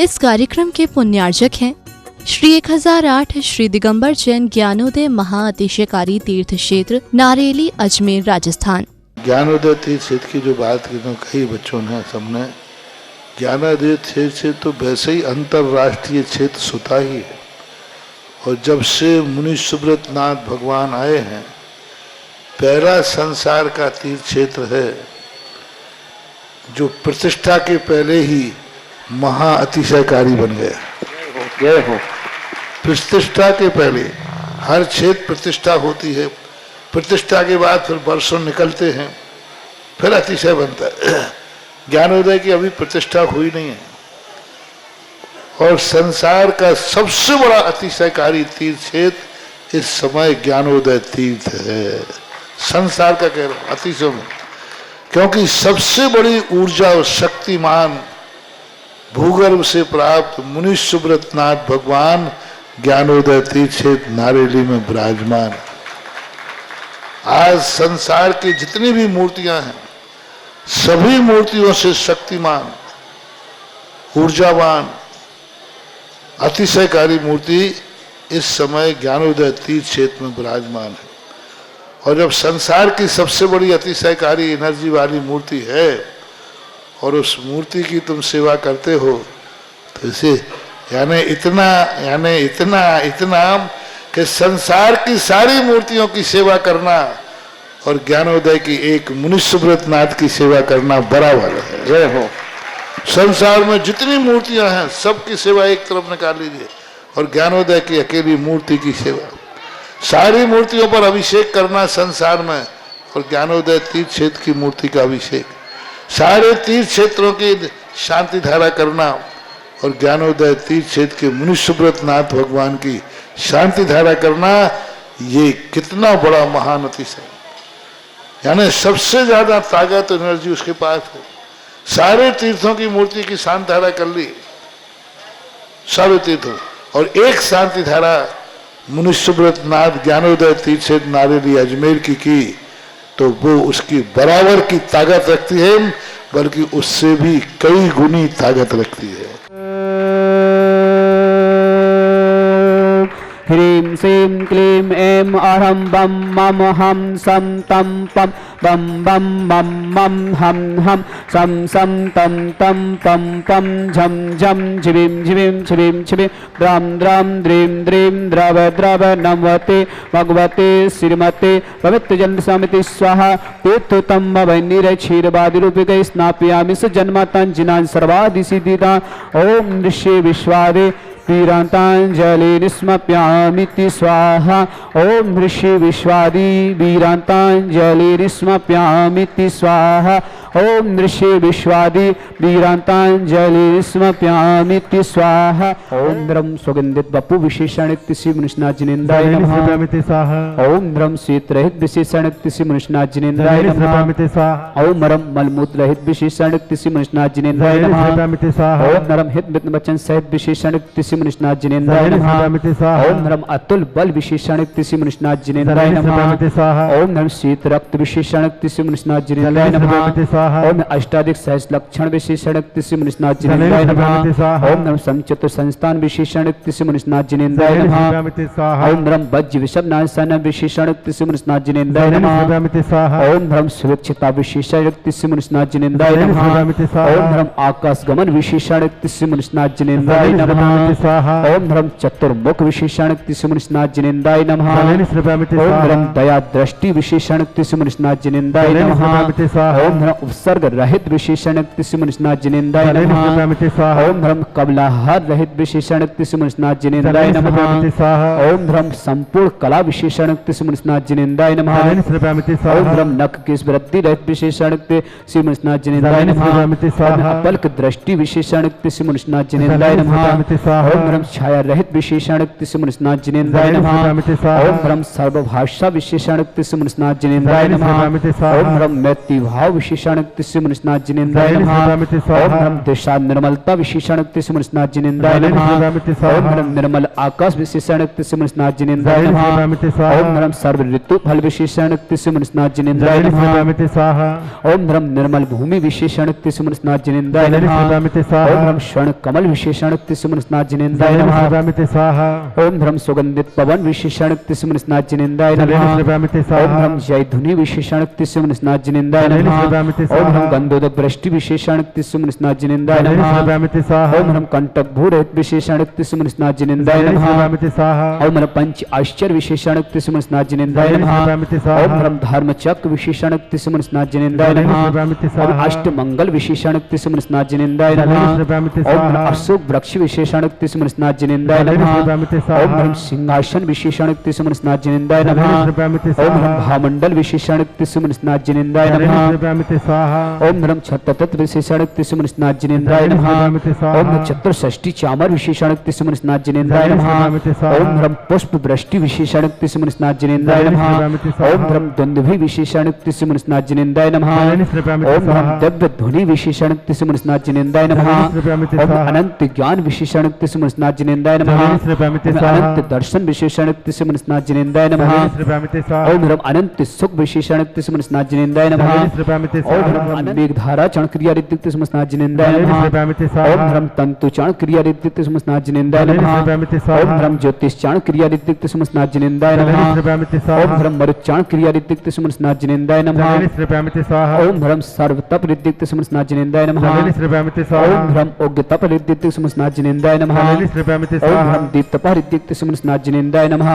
इस कार्यक्रम के पुण्यार्जक हैं श्री 1008 श्री दिगंबर जैन ज्ञानोदय महाअतिशयकारी तीर्थ क्षेत्र नारेली अजमेर राजस्थान। ज्ञानोदय तीर्थ क्षेत्र की जो बात कही बच्चों ने सबने, ज्ञानोदय क्षेत्र तो वैसे ही अंतरराष्ट्रीय क्षेत्र सुता ही है। और जब से मुनि सुब्रत नाथ भगवान आए हैं, पहला संसार का तीर्थ क्षेत्र है जो प्रतिष्ठा के पहले ही महाअतिशयकारी बन गया। प्रतिष्ठा के पहले हर क्षेत्र प्रतिष्ठा होती है, प्रतिष्ठा के बाद फिर वर्षों निकलते हैं, फिर अतिशय बनता है। ज्ञानोदय की अभी प्रतिष्ठा हुई नहीं है। और संसार का सबसे बड़ा अतिशयकारी तीर्थ क्षेत्र इस समय ज्ञानोदय तीर्थ है। संसार का कह रहा हूं अतिशय में, क्योंकि सबसे बड़ी ऊर्जा और शक्तिमान भूगर्भ से प्राप्त मुनि सुब्रत नाथ भगवान ज्ञानोदय तीर्थ क्षेत्र नारेली में विराजमान। आज संसार की जितनी भी मूर्तियां हैं, सभी मूर्तियों से शक्तिमान, ऊर्जावान, अतिशयकारी मूर्ति इस समय ज्ञानोदय तीर्थ क्षेत्र में विराजमान है। और जब संसार की सबसे बड़ी अतिशयकारी एनर्जी वाली मूर्ति है और उस मूर्ति की तुम सेवा करते हो, तो इसे यानी इतना कि संसार की सारी मूर्तियों की सेवा करना और ज्ञानोदय की एक मुनि सुब्रत नाथ की सेवा करना बराबर है। जय हो। संसार में जितनी मूर्तियां हैं सबकी सेवा एक तरफ निकाल लीजिए और ज्ञानोदय की अकेली मूर्ति की सेवा। सारी मूर्तियों पर अभिषेक करना संसार में और ज्ञानोदय तीर्थ क्षेत्र की मूर्ति का अभिषेक, सारे तीर्थ क्षेत्रों की शांति धारा करना और ज्ञानोदय तीर्थ क्षेत्र के मुनि सुब्रत नाथ भगवान की शांति धारा करना, ये कितना बड़ा महान अतिशय। यानी सबसे ज्यादा ताकत एनर्जी उसके पास है। सारे तीर्थों की मूर्ति की शांति धारा कर ली, सारे तीर्थों, और एक शांति धारा मुनि सुब्रत नाथ ज्ञानोदय तीर्थ क्षेत्र नारेली अजमेर की तो वो उसकी बराबर की ताकत रखती है, बल्कि उससे भी कई गुनी ताकत रखती है। ह्रीं श्रीं क्लीं ऐं अहं बम मम हम सम तम पम बम बम मम मम हम हम सम सम तम तम पम पम झम झम झिविं झिविं छिविं छिविं द्राम द्राम द्रीं द्रीं द्रव द्रव नमवते भगवते श्रीमते पवित्रजन समिति स्वाहा तीर्थोत्तम वैन्नीर क्षीरवादिरूपिकै स्नापयामि स जन्मातां जिनान् सर्वादिसिद्धिदां ओम ऋषि विश्वादे वीरांतांजलि निस्मप्यामिति स्वाहा। ओम ऋषि विश्वादि वीरांतांजलि निस्मप्यामिति स्वाहा। ओम ऋषि विश्वादि वीरांतांजलि निस्मप्यामिति स्वाहा। ओम द्रम सुगंधित बपु विशेषण तिसि मनुष्यनाथ जिनेन्द्राय नमः। ओम द्रम शीत रहित विशेषण तिसि मनुष्यनाथ जिनेन्द्राय नमः। ओम मरम मलमूत्र रहित विशेषण तिसि मनुष्यनाथ जिनेन्द्राय नमः। ओम नरम हित मित वचन सहित विशेषण तिसि मनुष्यनाथ जिनेन्द्राय नमः। ओम नरम अतुल बल विशेषण तिसि मनुष्यनाथ जिनेन्द्राय नमः। ओम नरम शीत रक्त विशेषण तिसि मनुष्यनाथ जिनेन्द्राय नमः। ओम अष्टाधिक सहस लक्षण विशेषण तिसि मनुष्यनाथ जिनेन्द्राय नमः। ओम नरम संचित संस्थान विशेषण तिसि मनुष्यनाथ जिनेन्द्राय नमः। ओम नरम वज्र विषम नाशन विशेषण तिसि मनुष्यनाथ जिनेन्द्राय नमः। ओम नरम सुरक्षिता विशेषण तिसि मनुष्यनाथ जिनेन्द्राय नमः। ओम नरम आकाश गमन विशेषण तिसि मनुष्यनाथ जिनेन्द्राय नमः। ओम नरम चतुर्मुख विशेषण तिसि मनुष्यनाथ जिनेन्द्राय नमः। ओम नरम दया दृष्टि विशेषण तिसि मनुष्यनाथ जिनेन्द्राय नमः। ओम नरम उपसर्ग रहित विशेषण तिसि मनुष्यनाथ जिनेन्द्राय नमः। ओम नरम कबलाहार रहित विशेषण तिसि मनुष्यनाथ जिनेन्द्राय नमः। ओम नरम संपूर्ण कला विशेषण तिसि मनुष्यनाथ जिनेन्द्राय नमः। ओम नरम नख की वृद्धि रहित विशेषण तिसि मनुष्यनाथ जिनेन्द्राय नमः। अपल्क दृष्टि विशेषण तिसि मनुष्यनाथ जिनेन्द्राय नमः। ओम नरम छाया रहित विशेषण तिसि मनुष्यनाथ जिनेन्द्राय नमः। ओम नरम सर्वभाषा विशेषण तिसि मनुष्यनाथ जिनेन्द्राय नमः। ओम नरम मैत्री भाव विशेषण विशेषणक्ति मुनिस्नाथ जिनेन्द्राय नमः ओम नम दिशा निर्मलता विशेषणक्ति मुनिस्नाथ जिनेन्द्राय नमः ओम नम निर्मल आकाश विशेषणक्ति मुनिस्नाथ जिनेन्द्राय नमः ओम नम सर्व ऋतु फल विशेषणक्ति मुनिस्नाथ जिनेन्द्राय नमः ओम नम निर्मल भूमि विशेषणक्ति मुनिस्नाथ जिनेन्द्राय नमः ओम नम स्वर्ण कमल विशेषणक्ति मुनिस्नाथ जिनेन्द्राय नमः ओम नम सुगंधित पवन विशेषणक्ति मुनिस्नाथ जिनेन्द्राय नमः ओम नम जय धुनि विशेषणक्ति मुनिस्नाथ जिनेन्द्राय नमः ओम नम गंधोदक वृष्टि विशेषणक्ति मुनिस्नाथ जिनेन्द्राय नमः ओम नम कंटक भूरहित विशेषणक्ति मुनिस्नाथ जिनेन्द्राय नमः ओम नम पंच आश्चर्य विशेषणक्ति मुनिस्नाथ जिनेन्द्राय नमः ओम नम धर्म चक्र विशेषणक्ति मुनिस्नाथ जिनेन्द्राय नमः ओम अष्ट मंगल विशेषणक्ति मुनिस्नाथ जिनेन्द्राय नमः ओम नम अशोक वृक्ष विशेषणक्ति मुनिस्नाथ जिनेन्द्राय नमः ओम नम सिंहासन विशेषणक्ति मुनिस्नाथ जिनेन्द्राय नमः ओम नम भामंडल विशेषणक्ति मुनिस्नाथ जिनेन्द्राय नमः ओम नम छत्ततत्व विशेषणक्ति मुनिस्नाथ जिनेन्द्राय नमः ओम नम चतुर्षष्टि चामर विशेषणक्ति मुनिस्नाथ जिनेन्द्राय नमः ओम नम पुष्प वृष्टि विशेषणक्ति मुनिस्नाथ जिनेन्द्राय नमः ओम नम द्वंद्वी विशेषणक्ति मुनिस्नाथ जिनेन्द्राय नमः ओम नम दिव्य ध्वनि विशेषणक्ति मुनिस्नाथ जिनेन्द्राय नमः ओम अनंत ज्ञान विशेषणक्ति मुनिस्नाथ जिनेन्द्राय नमः अनंत दर्शन विशेषणक्ति मुनिस्नाथ जिनेन्द्राय नमः ओम नम अनंत सुख विशेषणक्ति मुनिस्नाथ जिनेन्द्राय नमः ओम नम मेघधारा चरण क्रिया ऋतिक मुनिस्नाथ जिनेन्द्राय नमः ओम नम तंतु चरण क्रिया ऋतिक मुनिस्नाथ जिनेन्द्राय नमः ओम नम ज्योतिष चरण क्रिया ऋतिक मुनिस्नाथ जिनेन्द्राय नमः ओम नम मरुत चरण क्रिया ऋतिक मुनिस्नाथ जिनेन्द्राय नमः ओम नम सर्व तप ऋतिक मुनिस्नाथ जिनेन्द्राय नमः ओम नम उग्र तप ऋतिक मुनिस्नाथ जिनेन्द्राय नमः ओम नम दीप्तपा ऋतिक मुनिस्नाथ जिनेन्द्राय नमः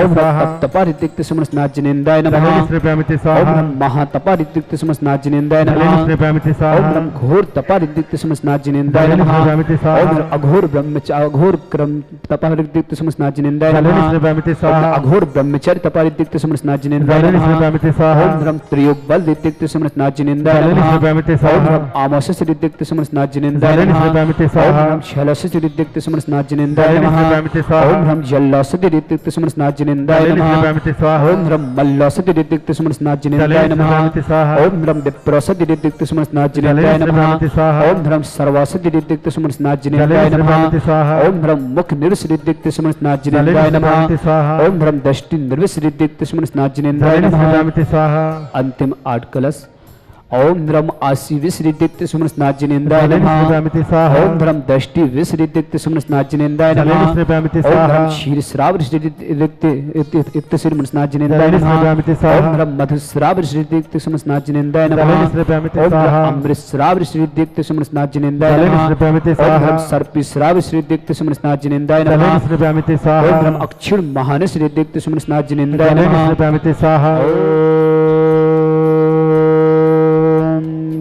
ओम नम तपतपा ऋतिक मुनिस्नाथ जिनेन्द्राय नमः ओम नम महातपा ऋतिक मुनिस्नाथ जिनेन्द्राय नमः ओम नम घोर तपा ऋतिक मुनिस्नाथ जिनेन्द्राय नमः ओम नम अघोर ब्रह्मचार्य अघोर क्रम तपा ऋतिक मुनिस्नाथ जिनेन्द्राय नमः अघोर ब्रह्मचर्य तपा ऋतिक मुनिस्नाथ जिनेन्द्राय नमः ओम नम त्रियोग बल ऋतिक मुनिस्नाथ जिनेन्द्राय नमः ओम नम आमोसस ऋतिक मुनिस्नाथ जिनेन्द्राय नमः ओम नम शैलसस ऋतिक मुनिस्नाथ जिनेन्द्राय नमः ओम नम जल्लासद ऋतिक मुनिस्नाथ जिनेन्द्राय नमः ओम नम मल्लासद ऋतिक मुनिस्नाथ जिनेन्द्राय नमः ओम नम विप्रसद ऋतिक मुनिस्नाथ जिनेन्द्राय नमः ओम नम सर्वासद ऋतिक मुनिस्नाथ जिनेन्द्राय नमः ओम नम मुख निर्विष ऋतिक मुनिस्नाथ जिनेन्द्राय नमः ओम नम दृष्टि निर्विष ऋतिक मुनिस्नाथ जिनेन्द्राय नमः अंतिम 8 कलश ओम नम आशी विश्रिदिक्त सुमनस्नाथ जिनेन्द्राय नमः ओम नम दृष्टि विश्रिदिक्त सुमनस्नाथ जिनेन्द्राय नमः ओम नम क्षीरश्राव विश्रिदिक्त सुमनस्नाथ जिनेन्द्राय नमः ओम नम मधुश्राव विश्रिदिक्त सुमनस्नाथ जिनेन्द्राय नमः ओम नम अमृतश्राव विश्रिदिक्त सुमनस्नाथ जिनेन्द्राय नमः ओम नम सर्पिश्राव विश्रिदिक्त सुमनस्नाथ जिनेन्द्राय नमः ओम नम अक्षुर महानस विश्रिदिक्त सुमनस्नाथ जिनेन्द्राय नमः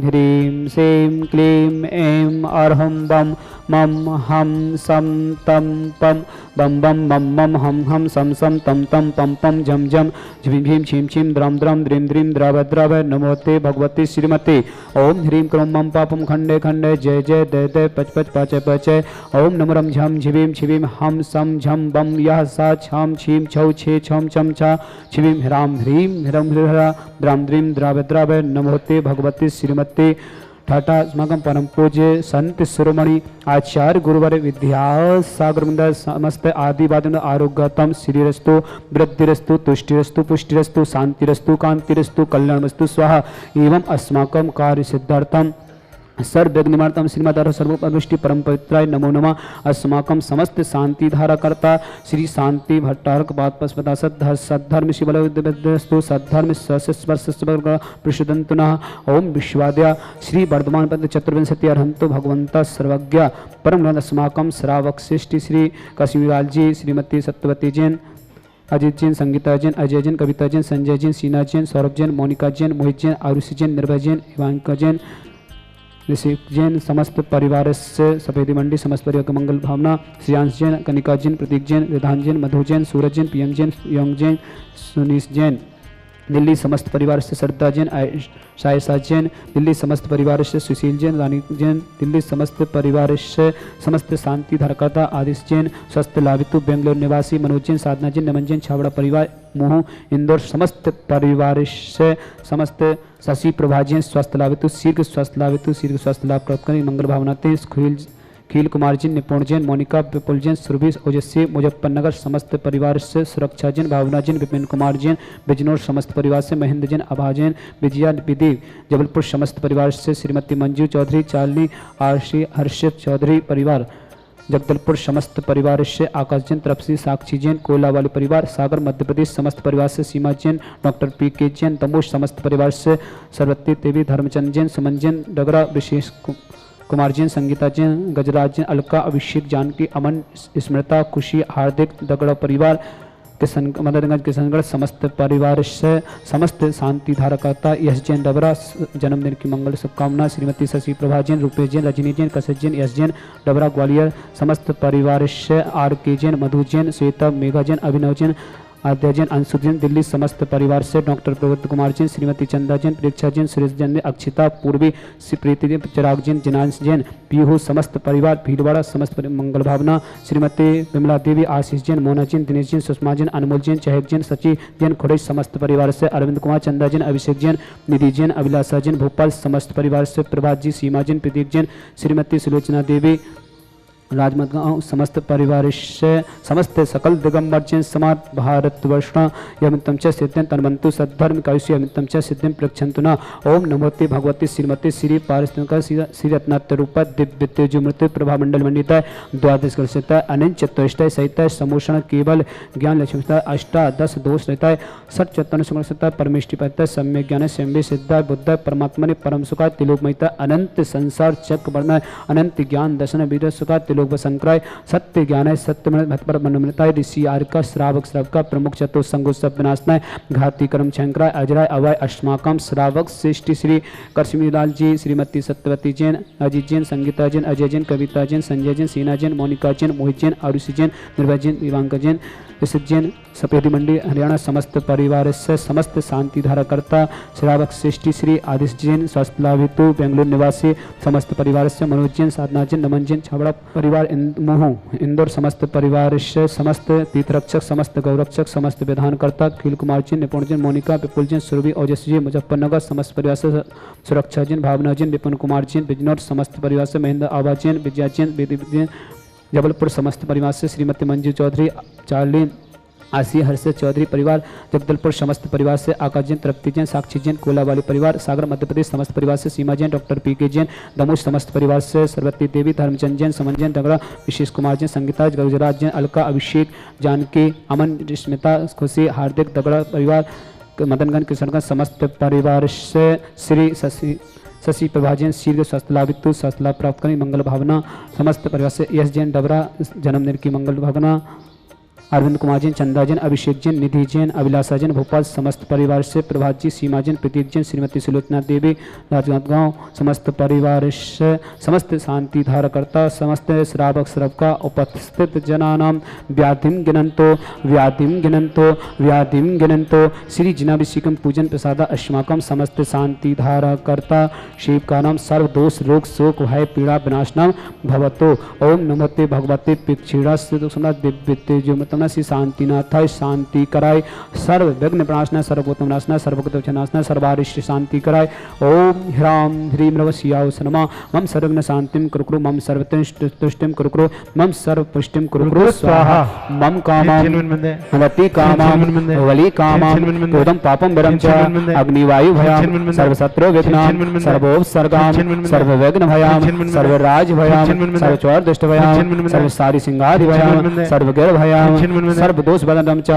ह्रीं श्रीं क्लीं ऐं अर्हं बम मम हम सम तम पम बम बम मम मम हम हम सम सम तम तम पम पम झम झम झीं भीं छीं छीं द्रम द्रम द्रीं द्रीं द्रव द्रव नमोते भगवती श्रीमते ओम ह्रीं क्रों मम पापम खंडे खंडे जय जय दय दय पच पच पाचय पचय ओम नम रम झम झिवीं छिवीं हम सम झम बम यह सा छाम छीं छौ छे छम छम छा छिवीं ह्राम ह्रीं ह्रम हृहरा द्राम द्रीं द्रव द्रव नमोते भगवती श्रीमते ठाटा अस्माकं परम पूज्य संत शिरोमणि आचार्य गुरुवर विद्यासागर समस्त आदिवादन आरोग्यतम श्रीरस्तु वृद्धिरस्तु तुष्टिरस्तु पुष्टिरस्तु शांतिरस्तु कांतिरस्तु कल्याणमस्तु स्वाहा एवं अस्माकं कार्य सिद्धार्थम सर्वज्ञमार्थम श्रीमद् सर्वोपदृष्टि परम पवित्राय नमो नमः अस्माकं समस्त शांति धाराकर्ता श्री शांति भट्टारक पादपस्पदा सद्धर्म शिवलस्तु सद्धर्म सस्पर्शवर्ग प्रसिद्धंतुनः ओम विश्वाद्या श्री वर्धमान पद चतुर्विंशति अर्हंतो भगवंता सर्वज्ञ परम अस्माकं श्रावक श्रेष्ठी श्री कश्मीरलाल जी श्रीमती सत्यवती जैन अजित जैन संगीता जैन अजय जैन कविता जैन संजय जैन सीना जैन सौरभ जैन मोनिका जैन मोहित जैन आरुषि जैन निर्भय जैन इवांका जैन ऋषि जैन समस्त परिवार से सफेदी मंडी समस्त परिवार का मंगल भावना श्रियांश जैन कनिका जैन प्रतीक जैन विधान जैन मधु जैन सूरज जैन पीएम जैन योंग जैन सुनीश जैन दिल्ली समस्त परिवार से श्रद्धा जैन शायसा जैन दिल्ली समस्त परिवार से सुशील जैन रानी जैन दिल्ली समस्त परिवार से समस्त शांति धारकर्ता आदिश जैन स्वस्थ लाभितु बेंगलोर निवासी मनोज जैन साधना जैन नमन जैन छावड़ा परिवार मुहु इंदौर समस्त परिवार से समस्त शशि प्रभा जैन स्वस्थ लाभितु शीघ्र स्वस्थ लाभितु शीघ्र स्वस्थ लाभ प्राप्त करें मंगल भावनाते खील कुमार जैन निपुण जैन मोनिका विपुल जैन सुरभि ओजस्वी मुजफ्फरनगर समस्त परिवार से सुरक्षा जैन भावना जैन विपिन कुमार जैन बिजनौर समस्त परिवार से महेंद्र जैन आभा जैन विजया विधि जबलपुर समस्त परिवार से श्रीमती मंजू चौधरी चालनी आरसी हर्षित चौधरी परिवार जगदलपुर समस्त परिवार से आकाश जैन तरफसी साक्षी जैन कोला वाली परिवार सागर मध्य प्रदेश समस्त परिवार से सीमा जैन डॉक्टर पी.के. जैन दमोह समस्त परिवार से सरवती देवी धर्मचंद जैन सुमन जैन डगरा विशेष कुमार जैन संगीता जैन गजराज जैन अलका अभिषेक जानकी अमन स्मृता खुशी हार्दिक दगड़ा परिवार मदनगंज किशनगढ़ समस्त परिवार से समस्त शांति धारकर्ता यश जैन डबरा जन्मदिन की मंगल शुभकामना श्रीमती शशि प्रभा जैन रुपेश जैन रजनी जैन कशिश जैन यश जैन डबरा ग्वालियर समस्त परिवार से आर.के. जैन मधु जैन श्वेता मेघा जैन अभिनव जैन आद्या जैन अंशु जैन दिल्ली समस्त परिवार से डॉक्टर प्रवृत्त कुमार जैन श्रीमती चंदा जैन प्रेक्षा जैन सुरेश जैन अक्षिता पूर्वी प्रीति जैन चिराग जैन जिनांश जैन पीहू समस्त परिवार भीलवाड़ा समस्त मंगल भावना श्रीमती विमला देवी आशीष जैन मोना जैन दिनेश जैन सुषमा जैन अनमोल जैन चहक जैन सची जैन खुड़ई समस्त परिवार से अरविंद कुमार चंदा जैन अभिषेक जैन निधि जैन अभिलाषा जैन भोपाल समस्त परिवार से प्रभात जी सीमा जैन प्रदीप जैन श्रीमती सुलोचना देवी राजमतगांव समस्त परिवार से समस्त सकल दिगंबर जैन समाज भारतवर्ष यमितम च सिद्धिं तन्वन्तु सद्धर्म कायुष्य यमितम च सिद्धिं प्रक्षन्तु न ओम नमोते भगवती श्रीमती श्री पारिस्थितिक श्री रत्नात्य रूप दिव्य तेजोमृत प्रभा मंडल मंडित द्वादश कलशित अनंत चतुष्टय सहित समोषण केवल ज्ञान लक्ष्मी अष्टादश दोष रहता है सठ चतन सुगणता परमेष्टि पता सम्य ज्ञान सम्य सिद्धा बुद्ध परमात्मा परम सुखा तिलोकमयता अनंत संसार चक्र वर्ण अनंत ज्ञान दर्शन वीर सुखा संक्राय सत्य ज्ञान है सत्य भक्तर मनोमृताय ऋषि आर्का श्रावक श्रावका प्रमुख चतुर संगो सब विनाशनाय घाती कर्म शंकराय अजराय अवय अष्टमाकम श्रावक श्रेष्ठी श्री करश्मीलाल जी श्रीमती सत्यवती जैन अजीत जैन संगीता जैन अजय जैन कविता जैन संजय जैन सीना जैन मोनिका जैन मोहित जैन आरुषि जैन निर्भय जैन दिवांका जैन विशिष्ट जैन सफेदी मंडी हरियाणा समस्त परिवार से समस्त शांति धाराकर्ता श्रावक श्रेष्ठी श्री आदिश जैन स्वस्थ लाभितु बेंगलुरु निवासी समस्त परिवार से मनोज जैन साधना जैन नमन जैन छाबड़ा परिवार मोहू इंदौर समस्त परिवार से समस्त तीर्थरक्षक समस्त गौरक्षक समस्त विधानकर्ता खील कुमार जैन निपुण जैन मोनिका विपुल जैन सुरभि ओजस्वी मुजफ्फरनगर समस्त परिवार से सुरक्षा जैन भावना जैन विपिन कुमार जैन बिजनौर समस्त परिवार से महेंद्र आभा जैन विजया जैन बेदी जैन जबलपुर समस्त परिवार से श्रीमती मंजू चौधरी चार्ली आशी हर्षित चौधरी परिवार जगदलपुर समस्त परिवार से आकाश जैन तृप्ति जैन साक्षी जैन कोला वाली परिवार सागर मध्य प्रदेश समस्त परिवार से सीमा जैन डॉक्टर पी.के. जैन दमोह समस्त परिवार से सरवती देवी धर्मचंद जैन समन जैन डगरा विशेष कुमार जैन संगीता गजराज जैन अलका अभिषेक जानकी अमन स्मिता खुशी हार्दिक दगड़ा परिवार मदनगंज किशनगंज समस्त परिवार से श्री शशि प्रभा जैन शीघ्र स्वस्थ लाभितु स्वस्थ लाभ प्राप्त करें मंगल भावना समस्त परिवार से यश जैन डबरा जन्मदिन की मंगल भावना अरविंद कुमार जैन चंदा जैन अभिषेक जैन निधि जैन अभिलाषा जैन भोपाल समस्त परिवार से प्रभात जी सीमा जैन प्रदीप जैन श्रीमती सुलोचना देवी राजनांदगांव समस्त परिवार से समस्त शांति धारकर्ता समस्त श्रावक श्रवका उपस्थित जनानां व्याधिं गिनन्तो श्री जिनाभिषेकं पूजन प्रसाद अस्माकं समस्त शांति धारकर्ता शिवकानां सर्वदोष रोग शोक भय पीड़ा विनाशनां भवतो ओम नमोते भगवते पिक्षीणा दिव्य तेजोमृतम श्री शांतिनाथाय शांति कराय सर्व विघ्न प्रणाशना सर्वोत्तम नाशना सर्वगत नाशना सर्वारिष्ट शांति कराय ओम ह्राम ह्रीम रवसियाव सनमा मम सर्वज्ञ शांतिम कुरुकुरु मम सर्वतुष्टिम कुरुकुरु मम सर्वपुष्टिम कुरुकुरु स्वाहा मम कामं वति कामं वली कामं क्रोधं पापं विरम च अग्निवायु भयाम सर्वशत्रु विघ्नां सर्वोपसर्गां सर्वविघ्न भयाम सर्वराज भयाम सर्वचौर दुष्ट भयाम सर्वसारी सिंहादि भयाम सर्वगिर भयाम सर्व दोष बदनम च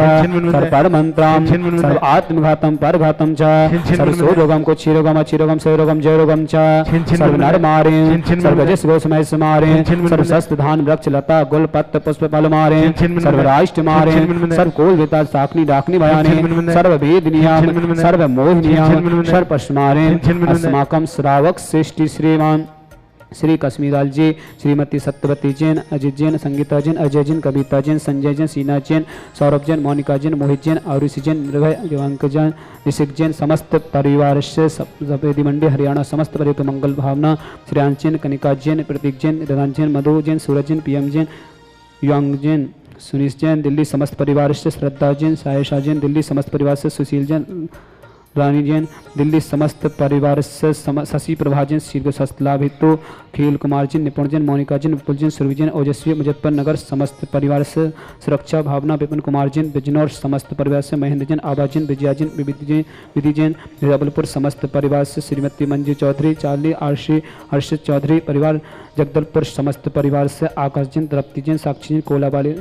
सर्व पर मंत्रम सर्व आत्मघातम परघातम च सर्व सोरोगम को क्षीरोगम अक्षीरोगम सरोगम जयरोगम च सर्व नर मारे सर्व जस गोसमय समारे सर्व शस्त्र धान वृक्ष लता गुल पत्र पुष्प फल मारे सर्व राष्ट्र मारे सर्व कोल विता साखनी डाकनी भयाने सर्व वेद नियम सर्व मोह नियम सर्व पशुमारे अस्माकम श्रावक श्रेष्ठी श्रीमान श्री कश्मीराल जी श्रीमती सत्यवती जैन अजित जैन संगीता जैन अजय जैन कविता जैन संजय जैन सीना जैन सौरभ जैन मोनिका जैन मोहित जैन आरुषि जैन निर्भय दिवांक जैन ऋषिक जैन समस्त परिवार से सफेदी मंडी हरियाणा समस्त परिवार मंगल भावना श्रेयांश जैन कनिका जैन प्रतीक जैन रदान जैन मधु जैन सूरज जैन पीएम जैन यांग जैन सुनीश जैन दिल्ली समस्त परिवार से, श्रद्धा जैन, सायशा जैन दिल्ली समस्त परिवार से, सुशील जैन, रानी जैन दिल्ली समस्त परिवार से, शशि प्रभा जैन शीघ्र स्वास्थ्य लाभ हेतु, खेल कुमार जैन, निपुण जैन, मोनिका जैन, विपुल जैन, सुरभि जैन, ओजस्वी मुजफ्फरनगर समस्त परिवार से, सुरक्षा भावना, विपिन कुमार जैन बिजनौर समस्त परिवार से, महेंद्र जैन, आभा जैन, विजया जैन, विधि जैन जबलपुर समस्त परिवार से, श्रीमती मंजू चौधरी, चार्ली आरशी, हर्षित चौधरी परिवार जगदलपुर समस्त परिवार से, आकाश जैन, द्रप्ति जैन, साक्षी जैन, कोलाबाली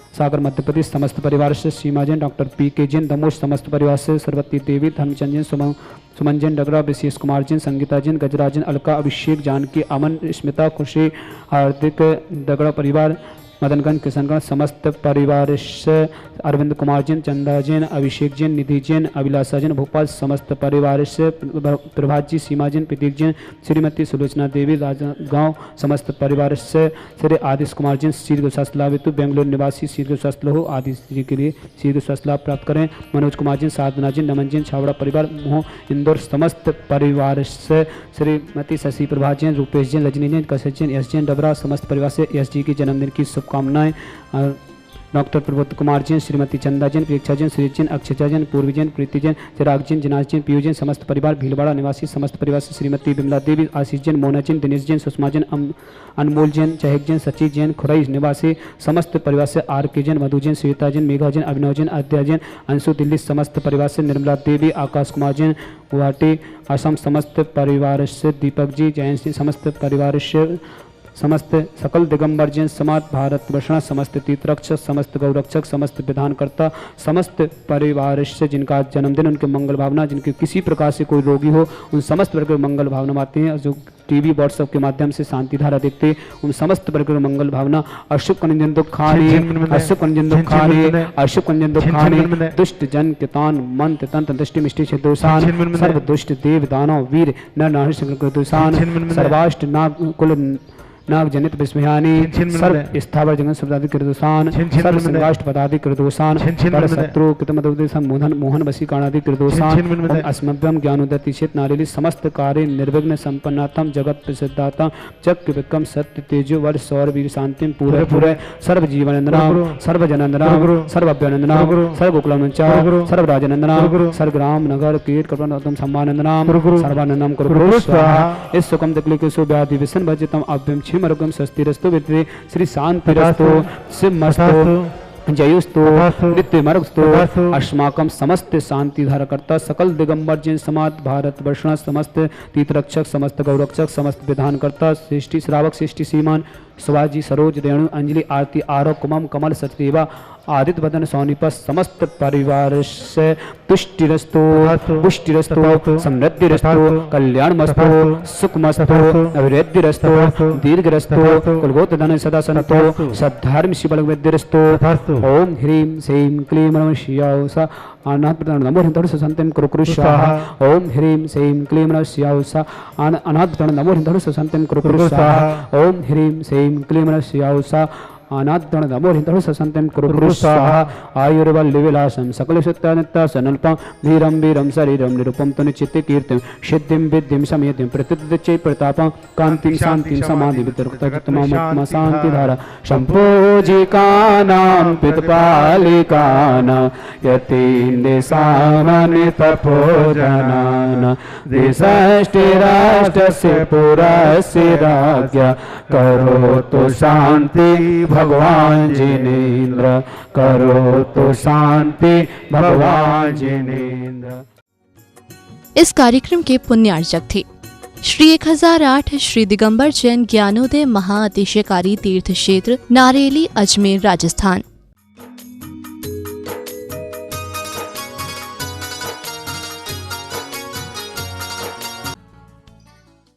सागर मध्य प्रदेश समस्त परिवार से, सीमा जैन, डॉक्टर पी.के. जैन दमोश समस्त परिवार से, सरस्वती देवी, धर्मचंद जैन, सुमन जैन डगरा, विशेष कुमार जैन, संगीता जैन, गजराज जैन, अलका, अभिषेक, जानकी, अमन, स्मिता, खुशी, हार्दिक डगरा परिवार, मदनगंज किशनगंज समस्त परिवार से, अरविंद कुमार जैन, चंदा जैन, अभिषेक जैन, निधि जैन, अभिलाषा जैन, भोपाल समस्त परिवार से, प्रभात जी, सीमा जैन, प्रतीक जैन, श्रीमती सुलोचना देवी, राजगांव समस्त परिवार से, श्री आदिश कुमार जैन शीघ्र स्वास्थ्य लाभ हेतु, बेंगलुरु निवासी शीघ्र स्वास्थ्य हो, आदिश जी के लिए शीघ्र स्वास्थ्य लाभ प्राप्त करें, मनोज कुमार जैन, साधना जैन, नमन जैन, छावड़ा परिवार मोह इंदौर समस्त परिवार से, श्रीमती शशि प्रभा जैन, रूपेश जैन, रजनी जैन, कशिश जैन, यश जैन डबरा समस्त परिवार से, यश जी की जन्मदिन की शुभकामनाएं, डॉक्टर प्रबोध कुमार जैन, श्रीमती चंदा जैन, प्रेक्षा जैन, श्री जैन, अक्षता जैन, पूर्वी जैन, प्रीति जैन, चिराग जैन, जिनाज जैन, पीयू जैन समस्त परिवार, भीलवाड़ा निवासी समस्त परिवार से, श्रीमती बिमला देवी, आशीष जैन, मोना जैन, दिनेश जैन, सुषमा जैन, अनमोल जैन, चहक जैन, सची जैन, खुरई निवासी समस्त परिवार से, आर.के. जैन, मधु जैन, श्वेता जैन, मेघा जैन, अभिनव जैन, आद्या जैन, अंशु दिल्ली समस्त परिवार से, निर्मला देवी, आकाश कुमार जैन, गुवाहाटी असम समस्त परिवार से, दीपक जी, जैन सिंह समस्त परिवार से, समस्त सकल दिगंबर जैन समाज, भारत वर्षणा समस्त तीर्थरक्षक, समस्त गौरक्षक, समस्त विधानकर्ता, समस्त परिवार से जिनका जन्मदिन, उनके मंगल भावना, जिनके किसी प्रकार से कोई रोगी हो, उन समस्त वर्ग मंगल भावना आते हैं, जो टीवी व्हाट्सएप के माध्यम से शांति धारा देखते, उन समस्त वर्ग मंगल भावना, अशुभ कंजन दुखानी, अशुभ कंजन दुखानी, अशुभ कंजन दुखानी, दुष्ट जन कितान मंत्र तंत्र दृष्टि मिष्टि दोषान, सर्व दुष्ट देव दानव वीर नर नारी शंकर दोषान, सर्वाष्ट नाग कुल नाग जनित विस्मयानी, सर्व स्थावर जगन शब्दादि कृदोषान, सर्व संगाष्ट पदादि कृदोषान, पर शत्रु कृतमदोदेशम मोहन मोहन वशी काणादि कृदोषान, अस्मभ्यम ज्ञानोदति चेत नारेली समस्त कार्य निर्विघ्न संपन्नातम जगत प्रसिद्धातम चक्र विक्रम सत्य तेजो वर सौर वीर शांतिम पूरे पूरे सर्व जीवनंदना, सर्व जनंदना, सर्व अभ्यनंदना, सर्व गोकुलमंचा, सर्व राजनंदना, सर्व ग्राम नगर कीट कल्पनातम सम्मानंदना, सर्वानंदम कुरु स्वाहा। इस सुकम तकली के सो व्याधि विसन भजितम अभ्यम मरुगम स्वस्तिरस्तु विद्रे श्री शांतिरस्तु सिमस्तु जयुस्तु नित्य मरुगस्तु अस्माकं समस्त शांति धारकर्ता सकल दिगंबर जैन समाज, भारत वर्षणा समस्त तीर्थरक्षक, समस्त गौरक्षक, समस्त विधानकर्ता, सृष्टि श्रावक, सृष्टि सीमान, शिवाजी, सरोज, रेणु, अंजलि, आरती, आरव, कुमम, कमल, सचदेवा, आदित्य वदन, सोनीपत समस्त परिवार से तुष्टिरस्तु, पुष्टिरस्तु, समृद्धिरस्तु, कल्याणमस्तु, सुखमस्तु, अभिवृद्धिरस्तु, दीर्घरस्तु, कुलगोत्र धन सदा संतो, सद्धर्म शिवल विद्यरस्तु। ओम ह्रीं श्रीं क्लीं नमः शिवाय सा अनाथ नमो हृदय संतम कुरु स्वाहा। ओम ह्रीं श्रीं क्लीं नमः शिवाय सा अनाथ नमो हृदय संतम कुरु स्वाहा। ओम ह्रीं श्रीं क्लीं नमः शिवाय सा अनाद्रण नमो हृदय संतम कुरु स्वाहा। आयुर्वल्लि विलासम सकल सत्यानित्य सनल्पं धीरं वीरं शरीरं निरूपं तनु चित्ते कीर्तिं सिद्धिं विद्धिं समेतिं प्रतिदिच्चै प्रतापं कान्तिं शान्तिं समाधि वितर्कतममात्मा शान्तिधारा सम्पूजिकानां पितपालिकानां यतीन्द्रसामान्य तपोजनानां देशष्टिराष्ट्रस्य पुरस्य राज्ञा करोतु शान्ति भगवान जिनेन्द्र, करो तो शांति भगवान जिनेन्द्र। इस कार्यक्रम के पुण्यार्चक थे श्री 1008 श्री दिगंबर जैन ज्ञानोदय महाअतिशयकारी तीर्थ क्षेत्र नारेली, अजमेर, राजस्थान।